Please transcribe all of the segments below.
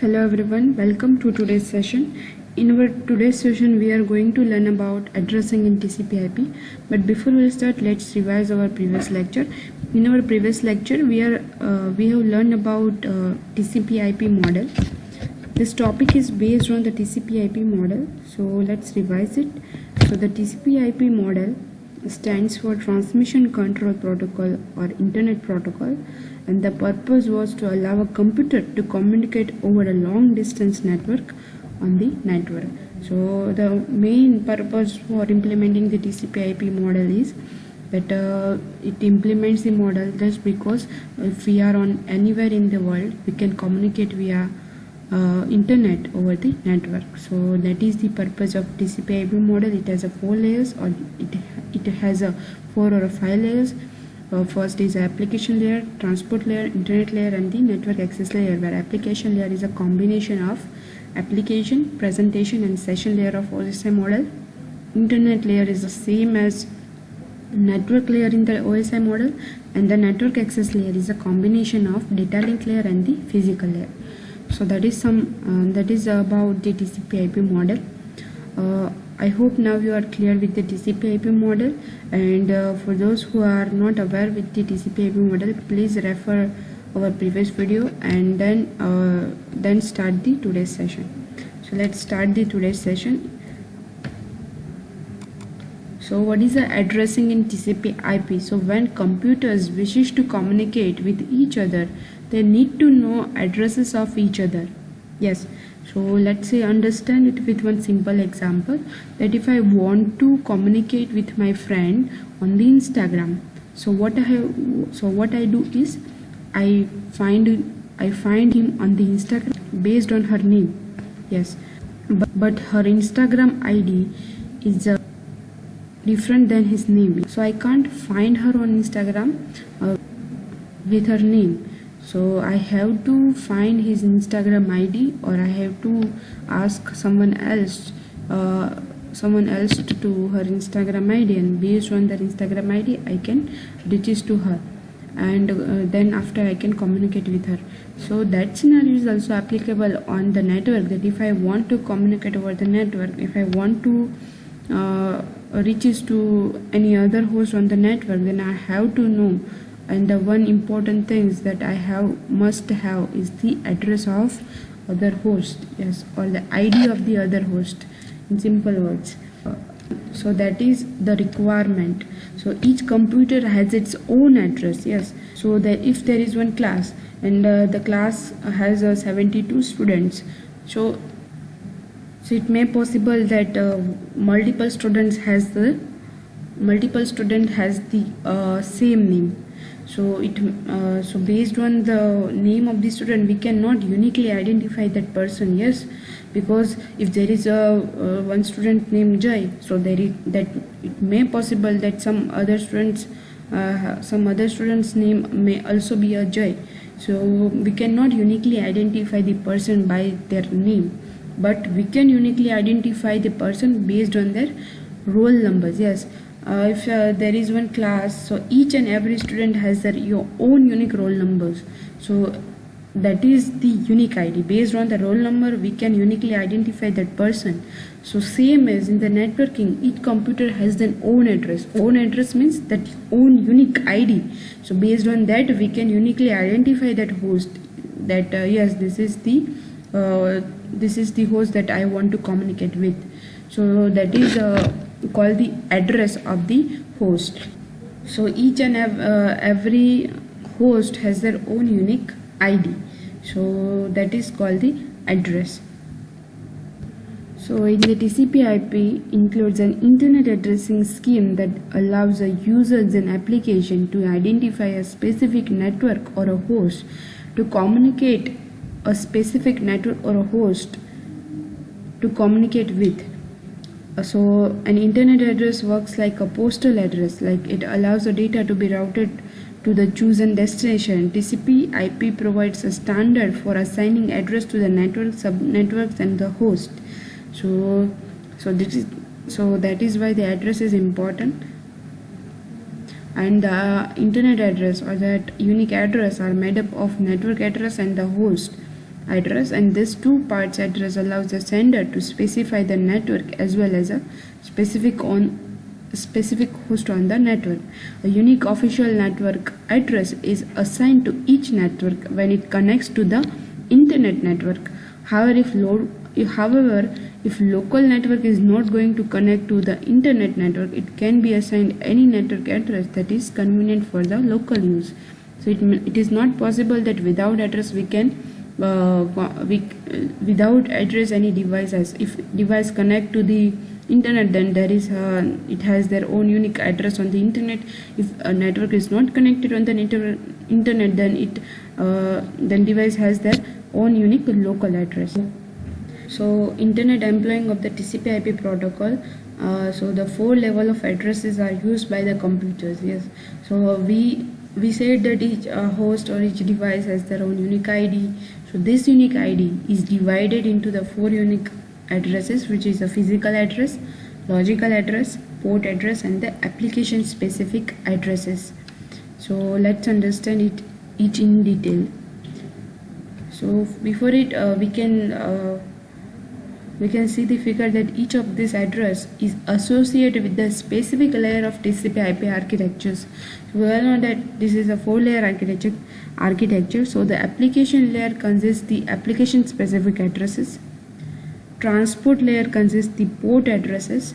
Hello everyone, welcome to today's session. In our today's session we are going to learn about addressing in TCP/IP. But before we start, let's revise our previous lecture. In our previous lecture we have learned about TCP/IP model. This topic is based on the TCP/IP model, so let's revise it. So the TCP/IP model stands for Transmission Control Protocol or Internet Protocol, and the purpose was to allow a computer to communicate over a long distance network on the network. So the main purpose for implementing the TCP/IP model is that it implements the model just because if we are on anywhere in the world, we can communicate via internet over the network. So that is the purpose of TCP/IP model. It has a 4 layers, or it has a 4 or 5 layers. First is application layer, transport layer, internet layer, and the network access layer, where application layer is a combination of application, presentation, and session layer of OSI model. Internet layer is the same as network layer in the OSI model, and the network access layer is a combination of data link layer and the physical layer. So that is about the TCP/IP model. I hope now you are clear with the TCP/IP model, and for those who are not aware with the TCP/IP model, please refer our previous video and then start the today's session. So let's start the today's session. So what is the addressing in TCP/IP? So when computers wishes to communicate with each other, they need to know addresses of each other. Yes. So let's say understand it with one simple example, that if I want to communicate with my friend on the Instagram, so what I do is I find him on the Instagram based on her name. Yes, but her Instagram ID is different than his name, so I can't find her on Instagram with her name. So I have to find his Instagram ID, or I have to ask someone else to her Instagram ID, and based on their Instagram ID I can reach to her, and then after I can communicate with her. So that scenario is also applicable on the network, that if I want to communicate over the network, if I want to reach to any other host on the network, then I have to know. And the one important thing that I must have is the address of other host, yes, or the ID of the other host, in simple words. So that is the requirement. So each computer has its own address, yes. So that if there is one class and the class has 72 students, so it may possible that multiple student has the same name. So based on the name of the student, we cannot uniquely identify that person. Yes, because if there is a one student named Jai, so it may possible that some other students name may also be a Jai. So we cannot uniquely identify the person by their name, but we can uniquely identify the person based on their roll numbers. Yes. If there is one class, so each and every student has their own unique roll numbers. So that is the unique ID. Based on the roll number, we can uniquely identify that person. So same as in the networking, each computer has their own address. Own address means that own unique ID. So based on that, we can uniquely identify that host. That yes, this is the host that I want to communicate with. So that is called the address of the host. So each and every host has their own unique ID. So that is called the address. So in the TCP/IP includes an internet addressing scheme that allows a users and application to identify a specific network or a host, to communicate a specific network or a host to communicate with. So an internet address works like a postal address, like it allows the data to be routed to the chosen destination. TCP/IP provides a standard for assigning address to the network, subnetworks, and the host. So that is why the address is important. And the internet address or that unique address are made up of network address and the host. address, and this two parts address allows the sender to specify the network as well as a specific host on the network. A unique official network address is assigned to each network when it connects to the internet network. However, if local network is not going to connect to the internet network, it can be assigned any network address that is convenient for the local use. So it is not possible that without address we can without address any device has. If device connect to the internet, then there is it has their own unique address on the internet. If a network is not connected on the internet, then device has their own unique local address. So internet employing of the TCP/IP protocol. So the 4 level of addresses are used by the computers. Yes. So we said that each host or each device has their own unique ID. So this unique ID is divided into the 4 unique addresses, which is a physical address, logical address, port address, and the application specific addresses. So let's understand it each in detail. So before it we can see the figure that each of this address is associated with the specific layer of TCP/IP architectures. So we all know that this is a 4-layer architecture. So the application layer consists the application specific addresses, transport layer consists the port addresses,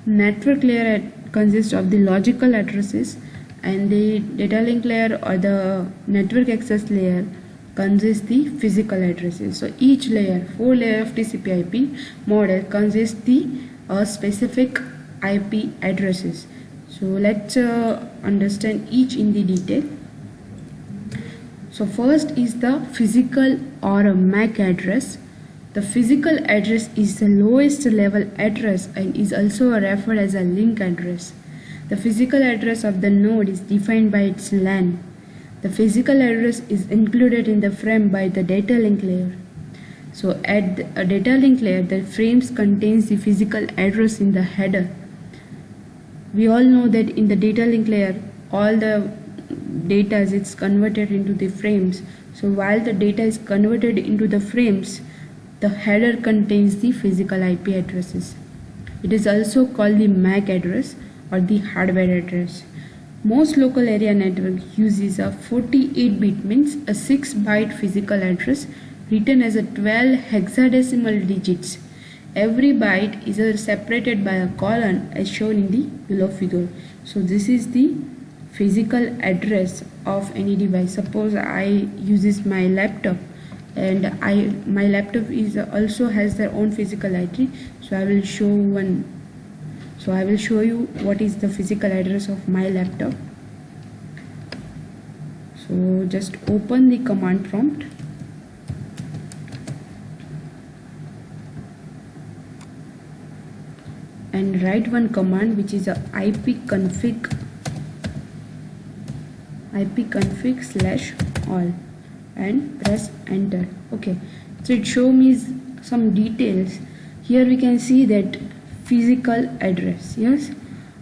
network layer consists of the logical addresses, and the data link layer or the network access layer consists the physical addresses. So each layer, 4 layer of TCP/IP model consists the specific IP addresses. So let's understand each in the detail. So first is the physical or a MAC address. The physical address is the lowest level address and is also referred as a link address. The physical address of the node is defined by its LAN. The physical address is included in the frame by the data link layer. So at a data link layer, the frames contains the physical address in the header. We all know that in the data link layer, all the data is converted into the frames. So while the data is converted into the frames, the header contains the physical IP addresses. It is also called the MAC address or the hardware address. Most local area network uses a 48-bit, means a 6-byte physical address written as a 12 hexadecimal digits. Every byte is separated by a colon as shown in the below figure. So this is the physical address of any device. Suppose I uses my laptop, and my laptop is also has their own physical ID. So I will show one. So I will show you what is the physical address of my laptop. So just open the command prompt and write one command, which is a ipconfig /all and press enter. Okay, so it shows me some details. Here we can see that physical address. Yes,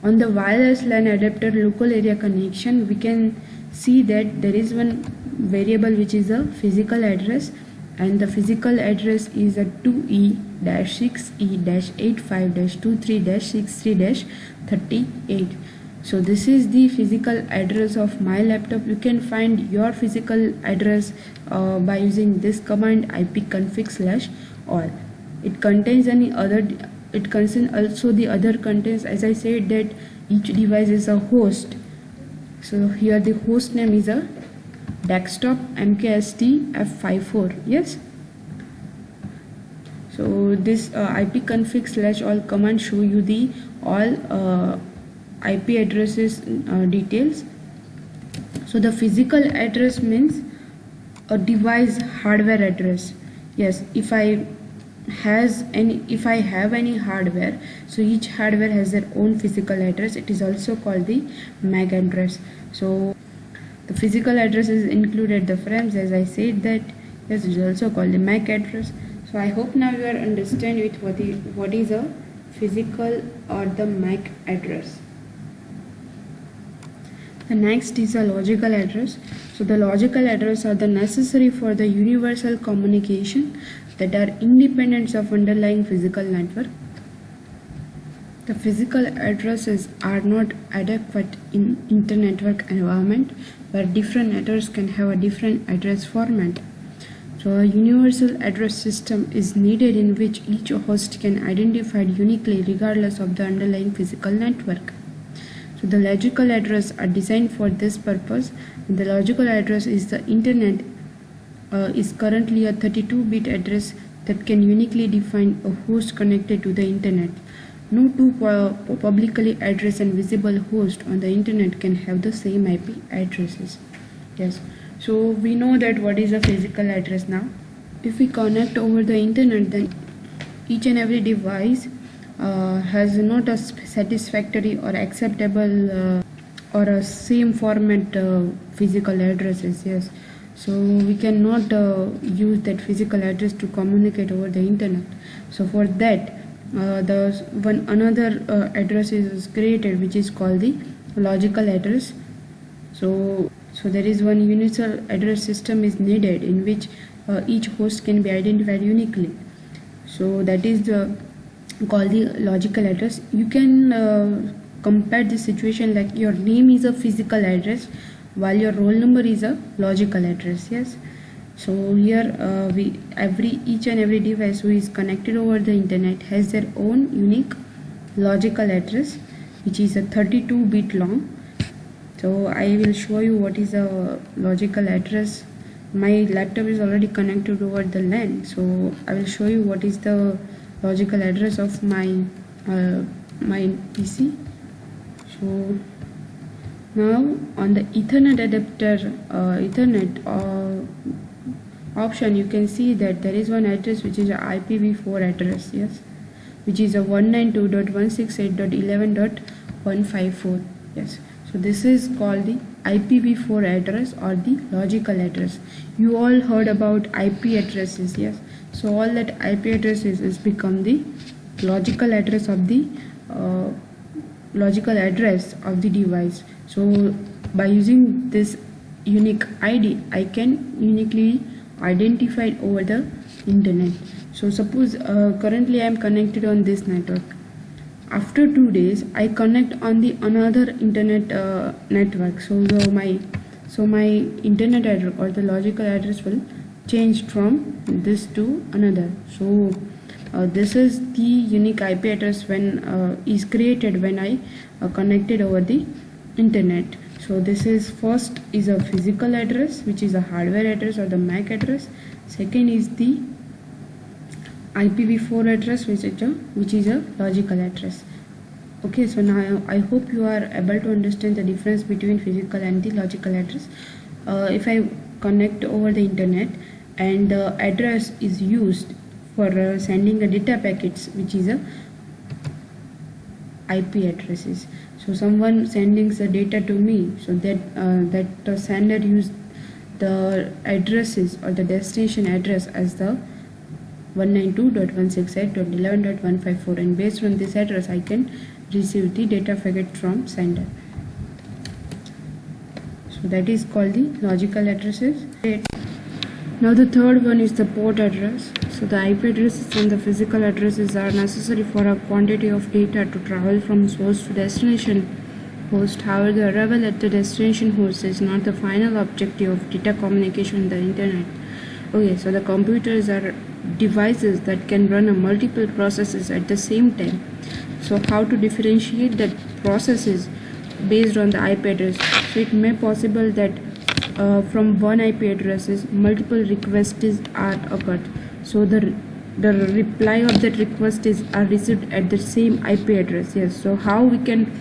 on the wireless LAN adapter local area connection, we can see that there is one variable which is a physical address, and the physical address is a 2E-6E-85-23-63-38. So this is the physical address of my laptop. You can find your physical address by using this command ipconfig /all. It contains it contains also the other contents. As I said that each device is a host. So here the host name is a desktop MKST F54. Yes. So this ipconfig /all command show you the all IP addresses details. So the physical address means a device hardware address. Yes, if I have any hardware, so each hardware has their own physical address. It is also called the MAC address. So the physical address is included the frames, as I said that. Yes, it is also called the MAC address. So I hope now you are understand with what is a physical or the MAC address. The next is a logical address. So the logical address are the necessary for the universal communication that are independent of underlying physical network. The physical addresses are not adequate in inter-network environment where different networks can have a different address format. So a universal address system is needed in which each host can identify uniquely regardless of the underlying physical network. So the logical address are designed for this purpose. And the logical address is the internet is currently a 32-bit address that can uniquely define a host connected to the internet. No two publicly addressed and visible hosts on the internet can have the same IP addresses. Yes. So we know that what is a physical address now. If we connect over the internet, then each and every device has not a satisfactory or acceptable or a same format physical addresses. Yes. So we cannot use that physical address to communicate over the internet. So for that, another address is created, which is called the logical address. So there is one universal address system is needed in which each host can be identified uniquely. So that is called the logical address. You can compare the situation like your name is a physical address while your roll number is a logical address. Yes. So here each and every device who is connected over the internet has their own unique logical address, which is a 32-bit long. So I will show you what is a logical address. My laptop is already connected over the LAN, so I will show you what is the logical address of my PC. So now on the Ethernet adapter, option, you can see that there is one address which is a IPv4 address, yes, which is a 192.168.11.154. yes. So this is called the IPv4 address or the logical address. You all heard about IP addresses, yes. So all that IP addresses is become the logical address of the device. So by using this unique ID, I can uniquely identified over the internet. So suppose currently I am connected on this network. After 2 days I connect on the another internet network. So my internet address or the logical address will change from this to another. So this is the unique IP address when is created when I connected over the internet. So this is first is a physical address, which is a hardware address or the MAC address. Second is the IPv4 address, which is a logical address. Okay, so now I hope you are able to understand the difference between physical and the logical address. If I connect over the internet and the address is used for sending the data packets, which is a IP addresses. So someone sending the data to me, so that the sender used the addresses or the destination address as the 192.168.11.154, and based on this address I can receive the data packet from sender. So that is called the logical addresses. Now the third one is the port address. So the IP addresses and the physical addresses are necessary for a quantity of data to travel from source to destination host. However, the arrival at the destination host is not the final objective of data communication on the internet. Okay, so the computers are devices that can run multiple processes at the same time. So how to differentiate the processes based on the IP address? So it may possible that from one IP addresses multiple requests are occurred. So the reply of that request are received at the same IP address. Yes. So how we can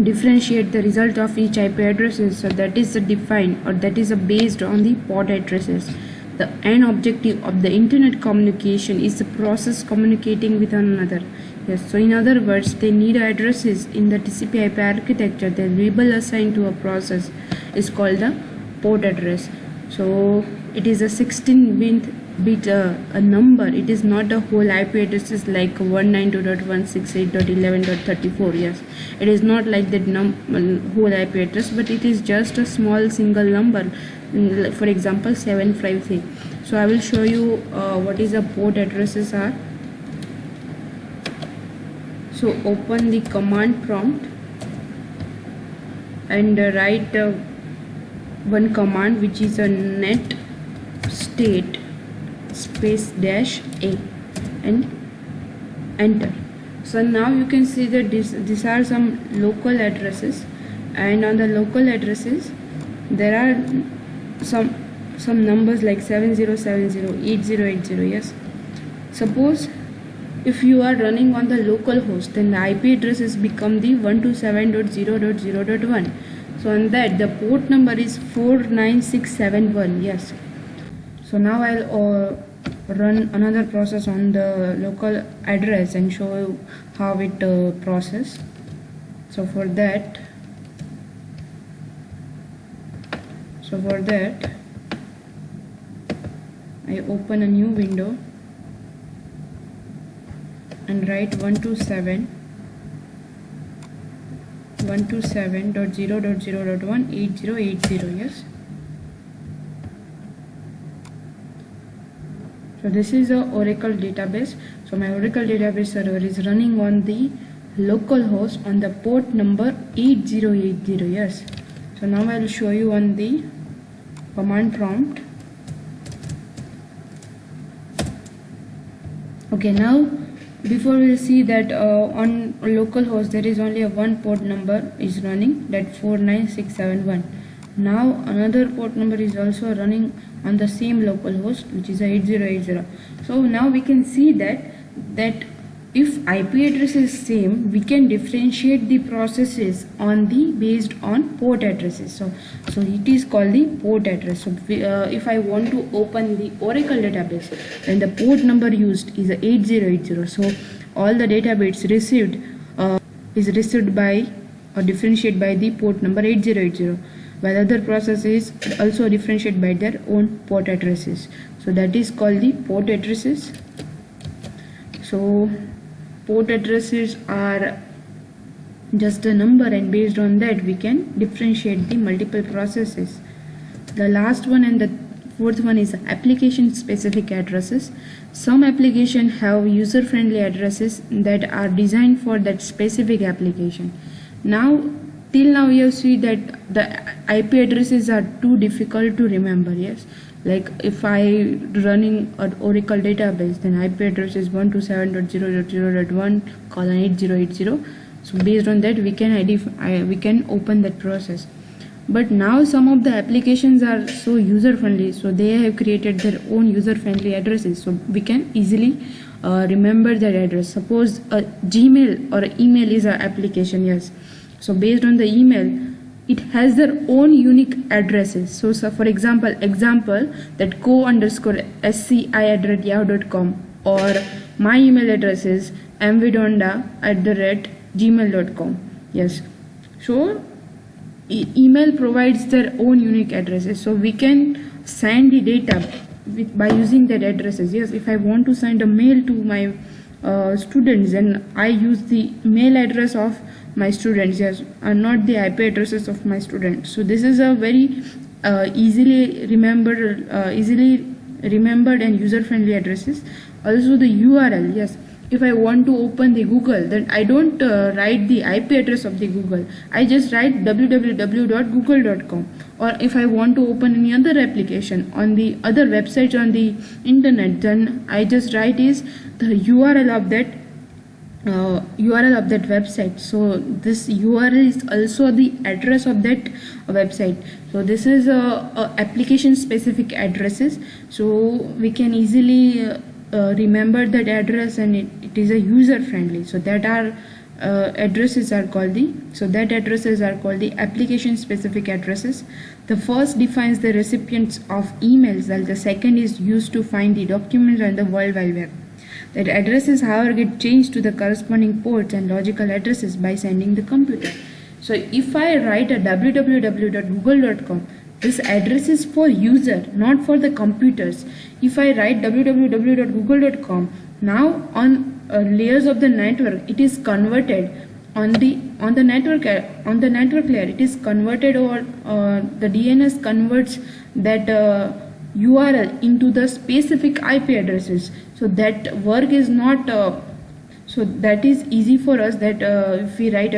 differentiate the result of each IP addresses? So that is defined or that is based on the port addresses. The end objective of the internet communication is the process communicating with one another. Yes. So in other words, they need addresses in the TCP/IP architecture. The label assigned to a process is called the port address. So it is a 16-bit bit a number. It is not a whole IP addresses like 192.168.11.34. Yes, it is not like that whole IP address, but it is just a small single number. For example, 753. So I will show you what is a port addresses are. So open the command prompt and write one command, which is a net state space dash a, and enter. So now you can see that these are some local addresses, and on the local addresses there are some numbers like 7070, 8080. Yes, suppose if you are running on the local host, then the IP addresses become the 127.0.0.1. so on that the port number is 49671. Yes, so now I'll run another process on the local address and show you how it process. So for that I open a new window and write 127.0.0.1 yes. So this is a Oracle database. So my Oracle database server is running on the local host on the port number 8080. Yes. So now I will show you on the command prompt. Okay, now before we will see that on localhost there is only a one port number is running, that 49671. Now another port number is also running on the same localhost, which is a 8080. So now we can see that if IP address is same, we can differentiate the processes on the based on port addresses. So it is called the port address. So if I want to open the Oracle database, then the port number used is 8080. So all the data bits received is received by or differentiated by the port number 8080, while other processes also differentiate by their own port addresses. So that is called the port addresses. So port addresses are just a number, and based on that we can differentiate the multiple processes. The last one and the fourth one is application specific addresses. Some applications have user friendly addresses that are designed for that specific application. Now till now you see that the IP addresses are too difficult to remember. Yes, like if I running an Oracle database, then IP address is 127.0.0.1:8080. So based on that we can open that process. But now some of the applications are so user friendly, so they have created their own user friendly addresses, so we can easily remember that address. Suppose a Gmail or email is an application. Yes, so based on the email, it has their own unique addresses. So for example that co_sci@yahoo.com, or my email address is mvidonda@gmail.com. Yes, so email provides their own unique addresses, so we can send the data by using that addresses. Yes, if I want to send a mail to my students, then I use the mail address of my students, yes, and not the IP addresses of my students. So this is a very easily remembered and user friendly addresses. Also the URL, yes, if I want to open the Google, then I don't write the IP address of the Google, I just write www.google.com. or if I want to open any other application on the other websites on the internet, then I just write is the URL of that website. So this URL is also the address of that website. So this is application specific addresses, so we can easily remember that address, and it is a user friendly. So that are addresses are called the application specific addresses. The first defines the recipients of emails, while the second is used to find the documents on the World Wide Web. That addresses, however, get changed to the corresponding ports and logical addresses by sending the computer. So if I write a www.google.com, This address is for user, not for the computers. If I write www.google.com, now on layers of the network, it is converted on the network layer. It is converted, or the DNS converts that URL into the specific IP addresses. So that work is not. So that is easy for us. That if we write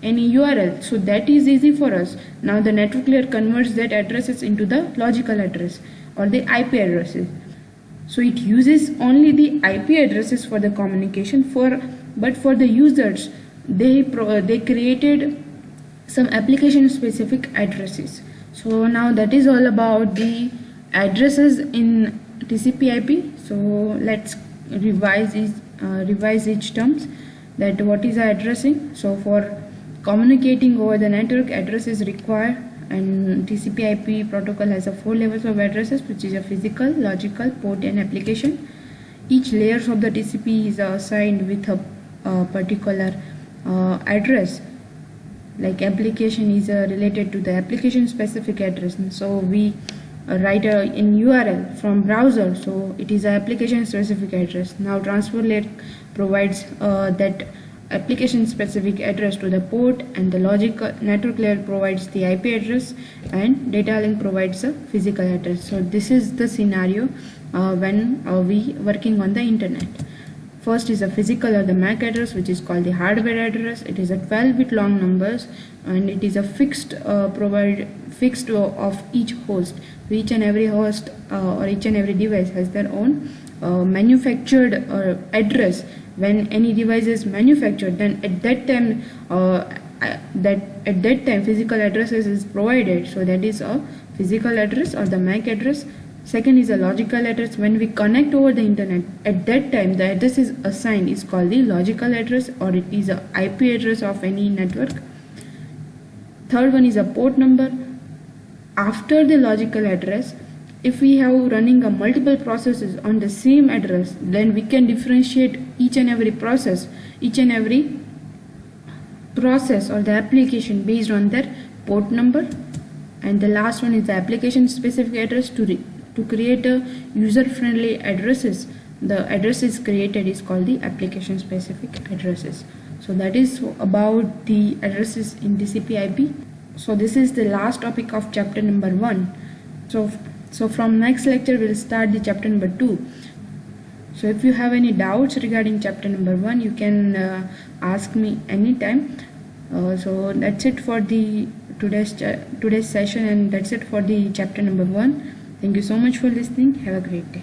any URL, so that is easy for us. Now the network layer converts that addresses into the logical address or the IP addresses. So it uses only the IP addresses for the communication. But for the users, they created some application specific addresses. So now that is all about the addresses in TCP/IP. So let's revise each terms. That what is addressing. So for communicating over the network, address is required, and TCP/IP protocol has 4 levels of addresses, which is a physical, logical, port, and application. Each layers of the TCP is assigned with a particular address. Like application is related to the application specific address. And so we write in URL from browser, so it is an application specific address. Now transfer layer provides that application specific address to the port, and the logical network layer provides the IP address, and data link provides a physical address. So this is the scenario when we working on the internet. First is a physical or the MAC address, which is called the hardware address. It is a 12-bit long numbers, and it is a fixed of each host. So each and every host or each and every device has their own manufactured address. When any device is manufactured, then at that time physical addresses is provided. So that is a physical address or the MAC address. Second is a logical address. When we connect over the internet, at that time the address is assigned is called the logical address, or it is a IP address of any network. Third one is a port number. After the logical address, if we have running a multiple processes on the same address, then we can differentiate each and every process or the application based on their port number. And the last one is the application specific address. To create a user friendly addresses, the address is created is called the application specific addresses. So that is about the addresses in TCP/IP. So this is the last topic of chapter number 1. So from next lecture we'll start the chapter number 2. So if you have any doubts regarding chapter number 1, you can ask me anytime. So that's it for the today's session, and that's it for the chapter number 1. Thank you so much for listening. Have a great day.